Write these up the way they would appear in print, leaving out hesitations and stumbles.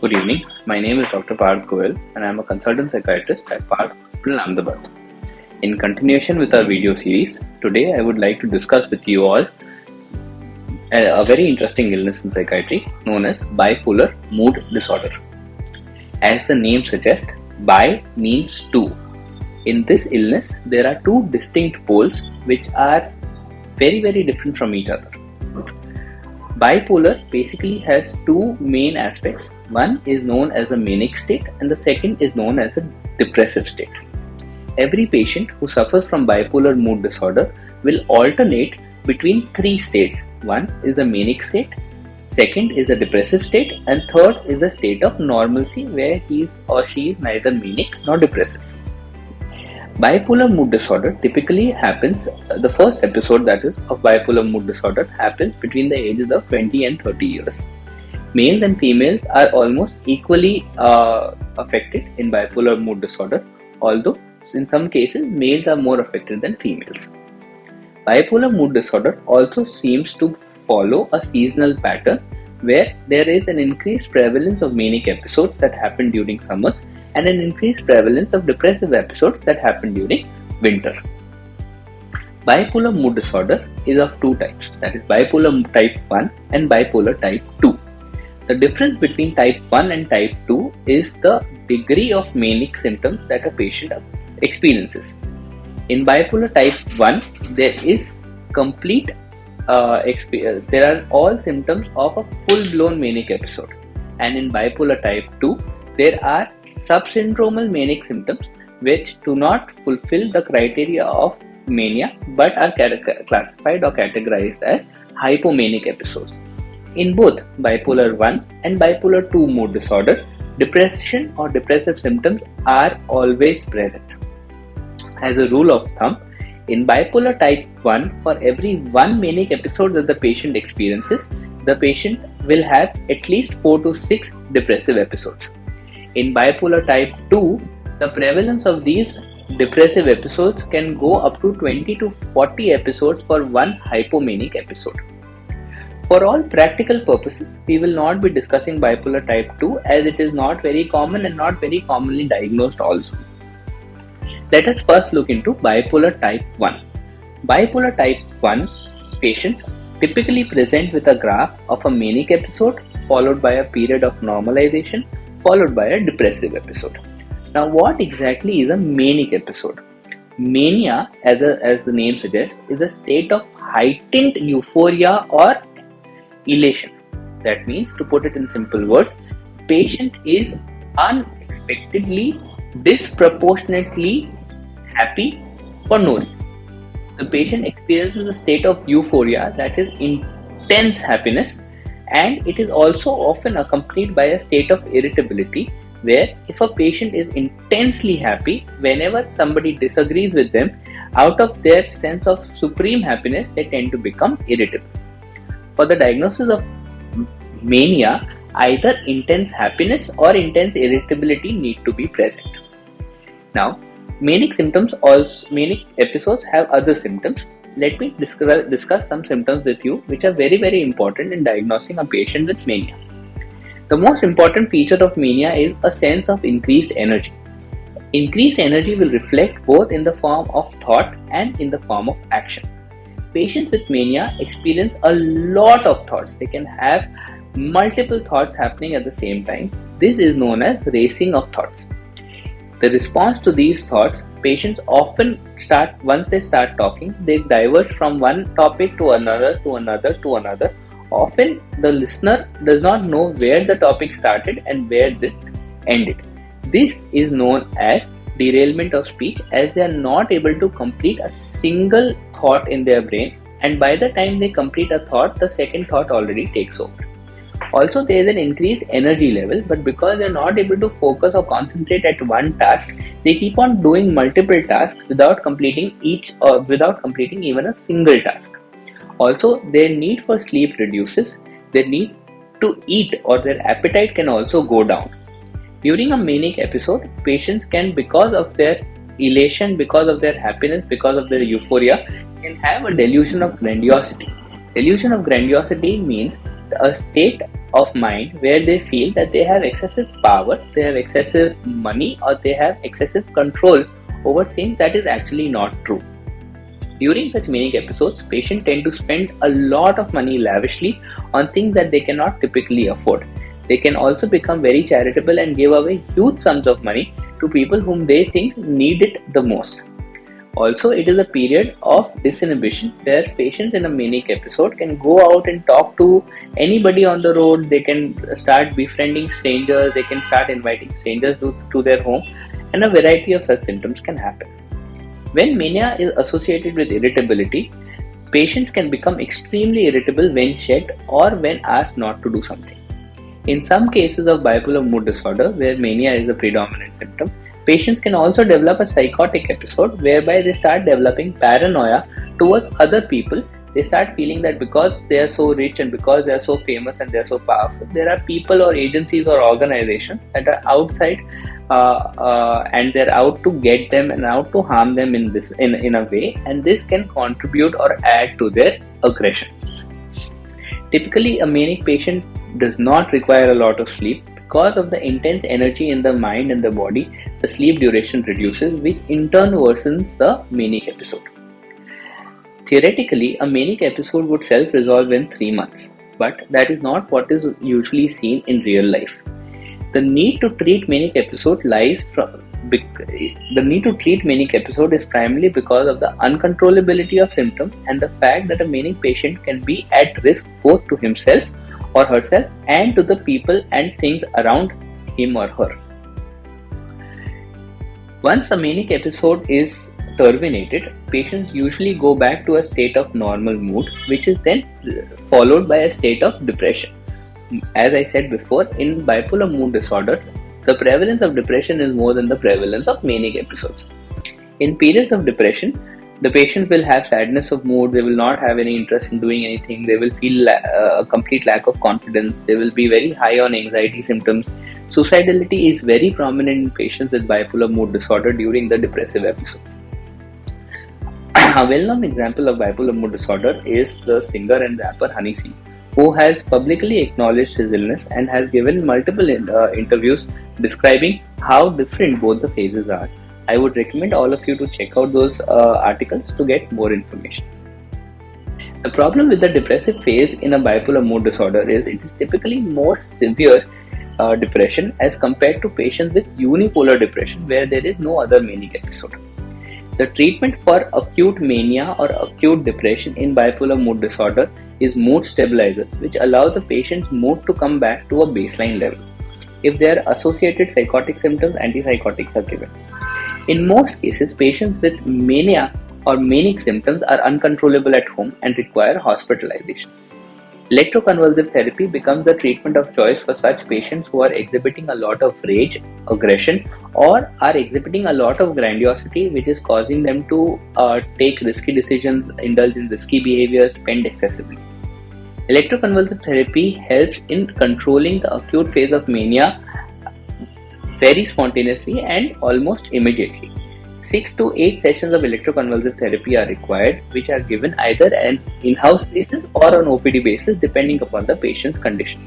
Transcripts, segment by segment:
Good evening. My name is Dr. Parth Goel and I am a consultant psychiatrist at Parth Hospital, Ahmedabad. In continuation with our video series, today I would like to discuss with you all a very interesting illness in psychiatry known as bipolar mood disorder. As the name suggests, bi means two. In this illness, there are two distinct poles which are very different from each other. Bipolar basically has two main aspects. One is known as a manic state and the second is known as a depressive state. Every patient who suffers from bipolar mood disorder will alternate between three states. One is the manic state, second is the depressive state, and third is a state of normalcy where he or she is neither manic nor depressive. Bipolar mood disorder typically happens, the first episode that is of bipolar mood disorder happens between the ages of 20 and 30 years. Males and females are almost equally affected in bipolar mood disorder, although in some cases males are more affected than females. Bipolar mood disorder also seems to follow a seasonal pattern where there is an increased prevalence of manic episodes that happen during summers and an increased prevalence of depressive episodes that happen during winter. Bipolar mood disorder is of two types, that is bipolar type 1 and bipolar type 2. The difference between type 1 and type 2 is the degree of manic symptoms that a patient experiences. In bipolar type 1, there is complete there are all symptoms of a full-blown manic episode, and in bipolar type 2, there are subsyndromal manic symptoms which do not fulfill the criteria of mania but are classified or categorized as hypomanic episodes. In both bipolar 1 and bipolar 2 mood disorder, depression or depressive symptoms are always present. As a rule of thumb, in bipolar type 1, for every one manic episode that the patient experiences, the patient will have at least 4 to 6 depressive episodes. In bipolar type 2, the prevalence of these depressive episodes can go up to 20 to 40 episodes for one hypomanic episode. For all practical purposes, we will not be discussing bipolar type 2 as it is not very common and not very commonly diagnosed also. Let us first look into bipolar type 1. Bipolar type 1 patients typically present with a graph of a manic episode followed by a period of normalization followed by a depressive episode. Now, what exactly is a manic episode? Mania, as the name suggests, is a state of heightened euphoria or elation. That means, to put it in simple words, patient is unexpectedly, disproportionately happy for no reason. The patient experiences a state of euphoria, that is intense happiness, and it is also often accompanied by a state of irritability where if a patient is intensely happy, whenever somebody disagrees with them, out of their sense of supreme happiness, they tend to become irritable. For the diagnosis of mania, either intense happiness or intense irritability need to be present. Now, manic episodes have other symptoms. Let me discuss some symptoms with you which are very important in diagnosing a patient with mania. The most important feature of mania is a sense of increased energy. Increased energy will reflect both in the form of thought and in the form of action. Patients with mania experience a lot of thoughts. They can have multiple thoughts happening at the same time. This is known as racing of thoughts. The response to these thoughts, patients often once they start talking, they diverge from one topic to another. Often the listener does not know where the topic started and where this ended. This is known as derailment of speech, as they are not able to complete a single thought in their brain, and by the time they complete a thought, the second thought already takes over. Also, there is an increased energy level, but because they are not able to focus or concentrate at one task, they keep on doing multiple tasks without completing even a single task. Also, their need for sleep reduces, their need to eat or their appetite can also go down. During a manic episode, patients can, because of their elation, because of their happiness, because of their euphoria, can have a delusion of grandiosity. Delusion of grandiosity means a state of mind where they feel that they have excessive power, they have excessive money, or they have excessive control over things that is actually not true. During such manic episodes, patients tend to spend a lot of money lavishly on things that they cannot typically afford. They can also become very charitable and give away huge sums of money to people whom they think need it the most. Also, it is a period of disinhibition where patients in a manic episode can go out and talk to anybody on the road. They can start befriending strangers, they can start inviting strangers to their home, and a variety of such symptoms can happen. When mania is associated with irritability, patients can become extremely irritable when checked or when asked not to do something. In some cases of bipolar mood disorder, where mania is a predominant symptom, patients can also develop a psychotic episode whereby they start developing paranoia towards other people. They start feeling that because they are so rich and because they are so famous and they are so powerful, there are people or agencies or organizations that are outside and they're out to get them and out to harm them in a way, and this can contribute or add to their aggression. Typically, a manic patient does not require a lot of sleep. Because of the intense energy in the mind and the body, the sleep duration reduces, which in turn worsens the manic episode. Theoretically, a manic episode would self-resolve in 3 months, but that is not what is usually seen in real life. The need to treat manic episode is primarily because of the uncontrollability of symptoms and the fact that a manic patient can be at risk both to himself or herself and to the people and things around him or her. Once a manic episode is terminated, patients usually go back to a state of normal mood, which is then followed by a state of depression. As I said before, in bipolar mood disorder, the prevalence of depression is more than the prevalence of manic episodes. In periods of depression, the patient will have sadness of mood, they will not have any interest in doing anything, they will feel a complete lack of confidence, they will be very high on anxiety symptoms. Suicidality is very prominent in patients with bipolar mood disorder during the depressive episodes. A well-known example of bipolar mood disorder is the singer and rapper Honey C, who has publicly acknowledged his illness and has given multiple interviews describing how different both the phases are. I would recommend all of you to check out those articles to get more information. The problem with the depressive phase in a bipolar mood disorder is it is typically more severe depression as compared to patients with unipolar depression where there is no other manic episode. The treatment for acute mania or acute depression in bipolar mood disorder is mood stabilizers, which allow the patient's mood to come back to a baseline level. If there are associated psychotic symptoms, antipsychotics are given. In most cases, patients with mania or manic symptoms are uncontrollable at home and require hospitalization. Electroconvulsive therapy becomes the treatment of choice for such patients who are exhibiting a lot of rage, aggression, or are exhibiting a lot of grandiosity, which is causing them to take risky decisions, indulge in risky behavior, spend excessively. Electroconvulsive therapy helps in controlling the acute phase of mania very spontaneously and almost immediately. 6 to 8 sessions of electroconvulsive therapy are required, which are given either an in-house basis or on OPD basis depending upon the patient's condition.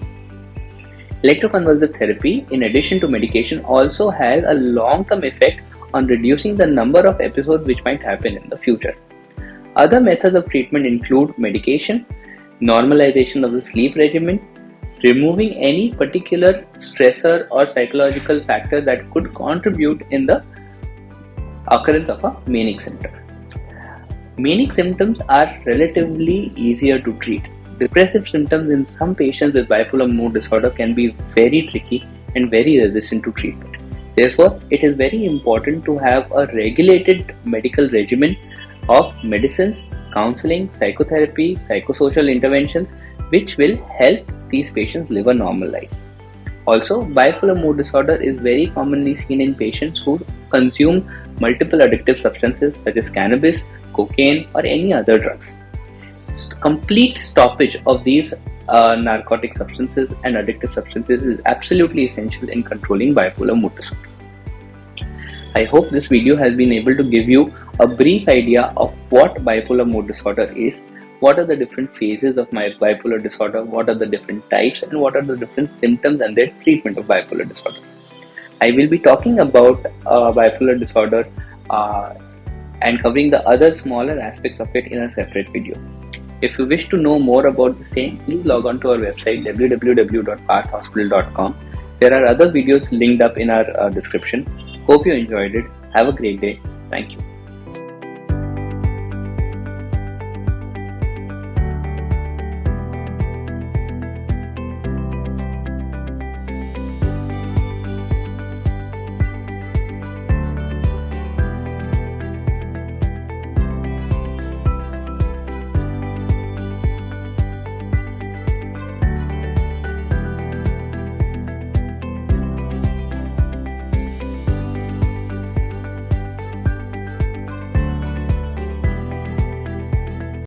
Electroconvulsive therapy, in addition to medication, also has a long-term effect on reducing the number of episodes which might happen in the future. Other methods of treatment include medication, normalization of the sleep regimen, removing any particular stressor or psychological factor that could contribute in the occurrence of a manic symptom. Manic symptoms are relatively easier to treat. Depressive symptoms in some patients with bipolar mood disorder can be very tricky and very resistant to treatment. Therefore, it is very important to have a regulated medical regimen of medicines, counseling, psychotherapy, psychosocial interventions, which will help these patients live a normal life. Also, bipolar mood disorder is very commonly seen in patients who consume multiple addictive substances such as cannabis, cocaine, or any other drugs. Complete stoppage of these narcotic substances and addictive substances is absolutely essential in controlling bipolar mood disorder. I hope this video has been able to give you a brief idea of what bipolar mood disorder is, what are the different phases of my bipolar disorder, what are the different types, and what are the different symptoms and their treatment of bipolar disorder. I will be talking about bipolar disorder and covering the other smaller aspects of it in a separate video. If you wish to know more about the same, please log on to our website www.parthhospital.com. There are other videos linked up in our description. Hope you enjoyed it. Have a great day. Thank you.